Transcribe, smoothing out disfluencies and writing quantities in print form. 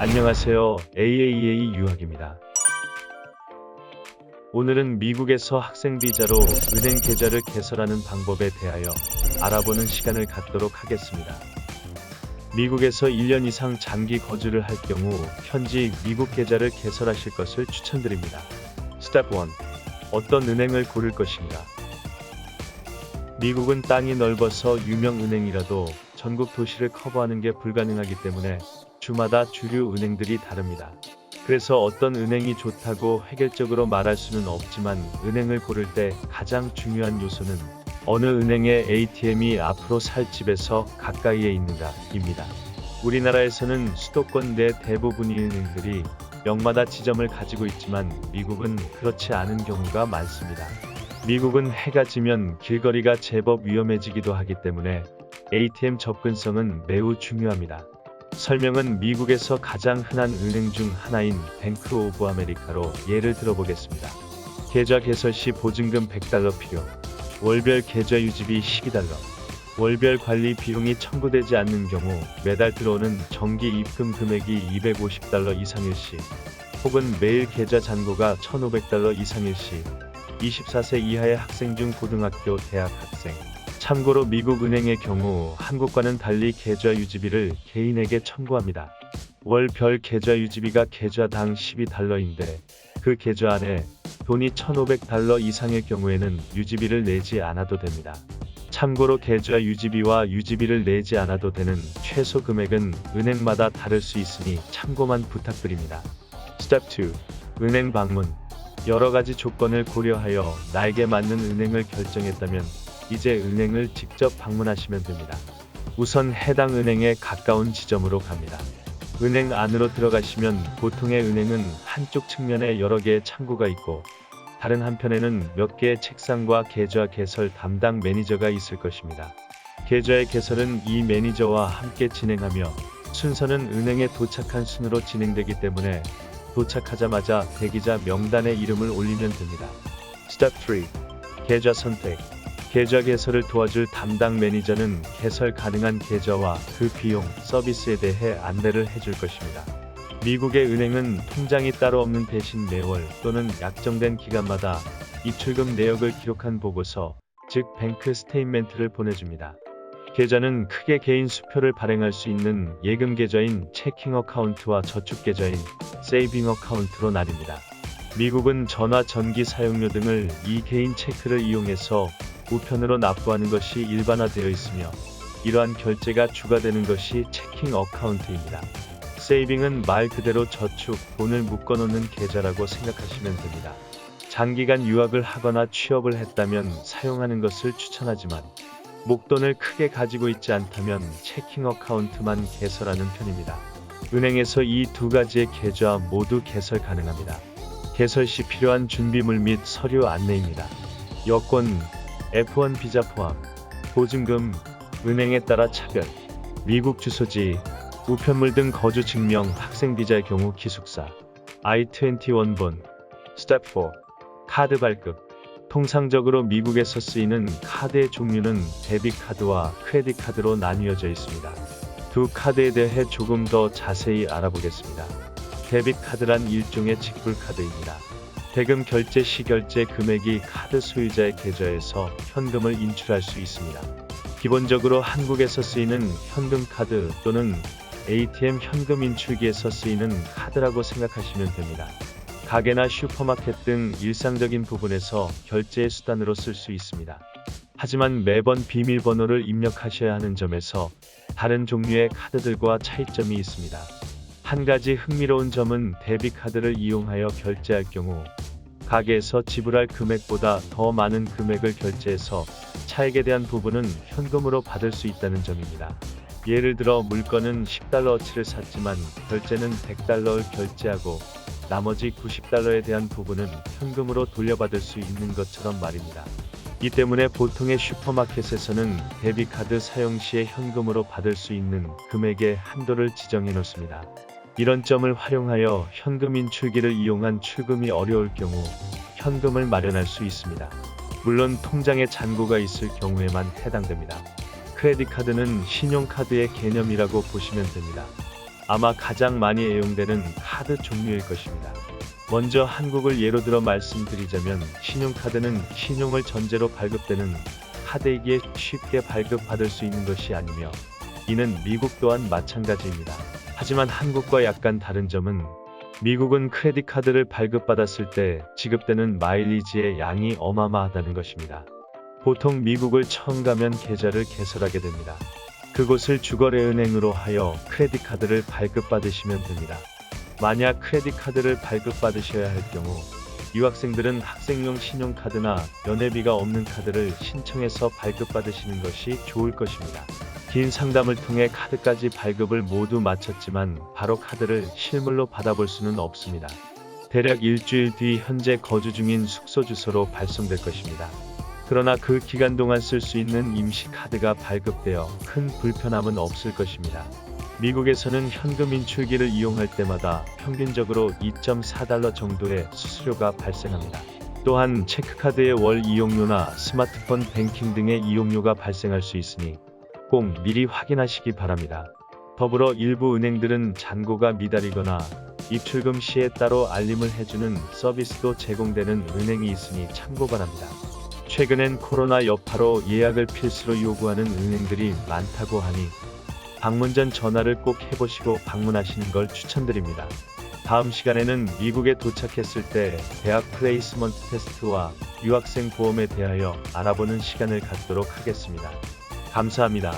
안녕하세요. AAA 유학입니다. 오늘은 미국에서 학생 비자로 은행 계좌를 개설하는 방법에 대하여 알아보는 시간을 갖도록 하겠습니다. 미국에서 1년 이상 장기 거주를 할 경우 현지 미국 계좌를 개설하실 것을 추천드립니다. 스텝 1. 어떤 은행을 고를 것인가? 미국은 땅이 넓어서 유명 은행이라도 전국 도시를 커버하는 게 불가능하기 때문에 주마다 주류 은행들이 다릅니다. 그래서 어떤 은행이 좋다고 획일적으로 말할 수는 없지만 은행을 고를 때 가장 중요한 요소는 어느 은행의 ATM이 앞으로 살 집에서 가까이에 있는가입니다. 우리나라에서는 수도권 내 대부분의 은행들이 역마다 지점을 가지고 있지만 미국은 그렇지 않은 경우가 많습니다. 미국은 해가 지면 길거리가 제법 위험해지기도 하기 때문에 ATM 접근성은 매우 중요합니다. 설명은 미국에서 가장 흔한 은행 중 하나인 뱅크 오브 아메리카로 예를 들어보겠습니다. 계좌 개설 시 보증금 $100 필요, 월별 계좌 유지비 $12, 월별 관리 비용이 청구되지 않는 경우 매달 들어오는 정기 입금 금액이 $250 이상일 시, 혹은 매일 계좌 잔고가 $1,500 이상일 시, 24세 이하의 학생 중 고등학교, 대학 학생. 참고로 미국 은행의 경우 한국과는 달리 계좌 유지비를 개인에게 청구합니다. 월별 계좌 유지비가 계좌당 $12인데 그 계좌 안에 돈이 $1,500 이상일 경우에는 유지비를 내지 않아도 됩니다. 참고로 계좌 유지비와 유지비를 내지 않아도 되는 최소 금액은 은행마다 다를 수 있으니 참고만 부탁드립니다. 스텝 2. 은행 방문. 여러 가지 조건을 고려하여 나에게 맞는 은행을 결정했다면 이제 은행을 직접 방문하시면 됩니다. 우선 해당 은행에 가까운 지점으로 갑니다. 은행 안으로 들어가시면 보통의 은행은 한쪽 측면에 여러 개의 창구가 있고 다른 한편에는 몇 개의 책상과 계좌 개설 담당 매니저가 있을 것입니다. 계좌의 개설은 이 매니저와 함께 진행하며 순서는 은행에 도착한 순으로 진행되기 때문에 도착하자마자 대기자 명단에 이름을 올리면 됩니다. 스텝 3. 계좌 선택. 계좌 개설을 도와줄 담당 매니저는 개설 가능한 계좌와 그 비용, 서비스에 대해 안내를 해줄 것입니다. 미국의 은행은 통장이 따로 없는 대신 매월 또는 약정된 기간마다 입출금 내역을 기록한 보고서, 즉 뱅크 스테이트멘트를 보내줍니다. 계좌는 크게 개인 수표를 발행할 수 있는 예금 계좌인 체킹 어카운트와 저축 계좌인 세이빙 어카운트로 나뉩니다. 미국은 전화, 전기 사용료 등을 이 개인 체크를 이용해서 우편으로 납부하는 것이 일반화되어 있으며 이러한 결제가 주가 되는 것이 체킹 어카운트입니다. 세이빙은 말 그대로 저축, 돈을 묶어놓는 계좌라고 생각하시면 됩니다. 장기간 유학을 하거나 취업을 했다면 사용하는 것을 추천하지만 목돈을 크게 가지고 있지 않다면 체킹 어카운트만 개설하는 편입니다. 은행에서 이 두 가지의 계좌 모두 개설 가능합니다. 개설 시 필요한 준비물 및 서류 안내입니다. 여권, F1 비자 포함, 보증금, 은행에 따라 차별, 미국 주소지, 우편물 등 거주 증명, 학생 비자의 경우 기숙사, I-21번. 스텝 4. 카드 발급. 통상적으로 미국에서 쓰이는 카드의 종류는 데빗 카드와 크레딧 카드로 나뉘어져 있습니다. 두 카드에 대해 조금 더 자세히 알아보겠습니다. 데빗 카드란 일종의 직불 카드입니다. 대금 결제 시 결제 금액이 카드 소유자의 계좌에서 현금을 인출할 수 있습니다. 기본적으로 한국에서 쓰이는 현금 카드 또는 ATM 현금 인출기에서 쓰이는 카드라고 생각하시면 됩니다. 가게나 슈퍼마켓 등 일상적인 부분에서 결제의 수단으로 쓸 수 있습니다. 하지만 매번 비밀번호를 입력하셔야 하는 점에서 다른 종류의 카드들과 차이점이 있습니다. 한 가지 흥미로운 점은 데빗 카드를 이용하여 결제할 경우 가게에서 지불할 금액보다 더 많은 금액을 결제해서 차액에 대한 부분은 현금으로 받을 수 있다는 점입니다. 예를 들어 물건은 $10어치를 샀지만 결제는 $100를 결제하고 나머지 $90에 대한 부분은 현금으로 돌려받을 수 있는 것처럼 말입니다. 이 때문에 보통의 슈퍼마켓에서는 데빗 카드 사용 시에 현금으로 받을 수 있는 금액의 한도를 지정해 놓습니다. 이런 점을 활용하여 현금 인출기를 이용한 출금이 어려울 경우 현금을 마련할 수 있습니다. 물론 통장에 잔고가 있을 경우에만 해당됩니다. 크레딧 카드는 신용카드의 개념이라고 보시면 됩니다. 아마 가장 많이 애용되는 카드 종류일 것입니다. 먼저 한국을 예로 들어 말씀드리자면 신용카드는 신용을 전제로 발급되는 카드이기에 쉽게 발급받을 수 있는 것이 아니며 이는 미국 또한 마찬가지입니다. 하지만 한국과 약간 다른 점은 미국은 크레딧 카드를 발급받았을 때 지급되는 마일리지의 양이 어마어마하다는 것입니다. 보통 미국을 처음 가면 계좌를 개설하게 됩니다. 그곳을 주거래은행으로 하여 크레딧 카드를 발급받으시면 됩니다. 만약 크레딧 카드를 발급받으셔야 할 경우 유학생들은 학생용 신용카드나 연회비가 없는 카드를 신청해서 발급받으시는 것이 좋을 것입니다. 긴 상담을 통해 카드까지 발급을 모두 마쳤지만 바로 카드를 실물로 받아볼 수는 없습니다. 대략 일주일 뒤 현재 거주 중인 숙소 주소로 발송될 것입니다. 그러나 그 기간 동안 쓸 수 있는 임시 카드가 발급되어 큰 불편함은 없을 것입니다. 미국에서는 현금 인출기를 이용할 때마다 평균적으로 2.4달러 정도의 수수료가 발생합니다. 또한 체크카드의 월 이용료나 스마트폰 뱅킹 등의 이용료가 발생할 수 있으니 꼭 미리 확인하시기 바랍니다. 더불어 일부 은행들은 잔고가 미달이거나 입출금 시에 따로 알림을 해주는 서비스도 제공되는 은행이 있으니 참고 바랍니다. 최근엔 코로나 여파로 예약을 필수로 요구하는 은행들이 많다고 하니 방문 전 전화를 꼭 해보시고 방문하시는 걸 추천드립니다. 다음 시간에는 미국에 도착했을 때 대학 플레이스먼트 테스트와 유학생 보험에 대하여 알아보는 시간을 갖도록 하겠습니다. 감사합니다.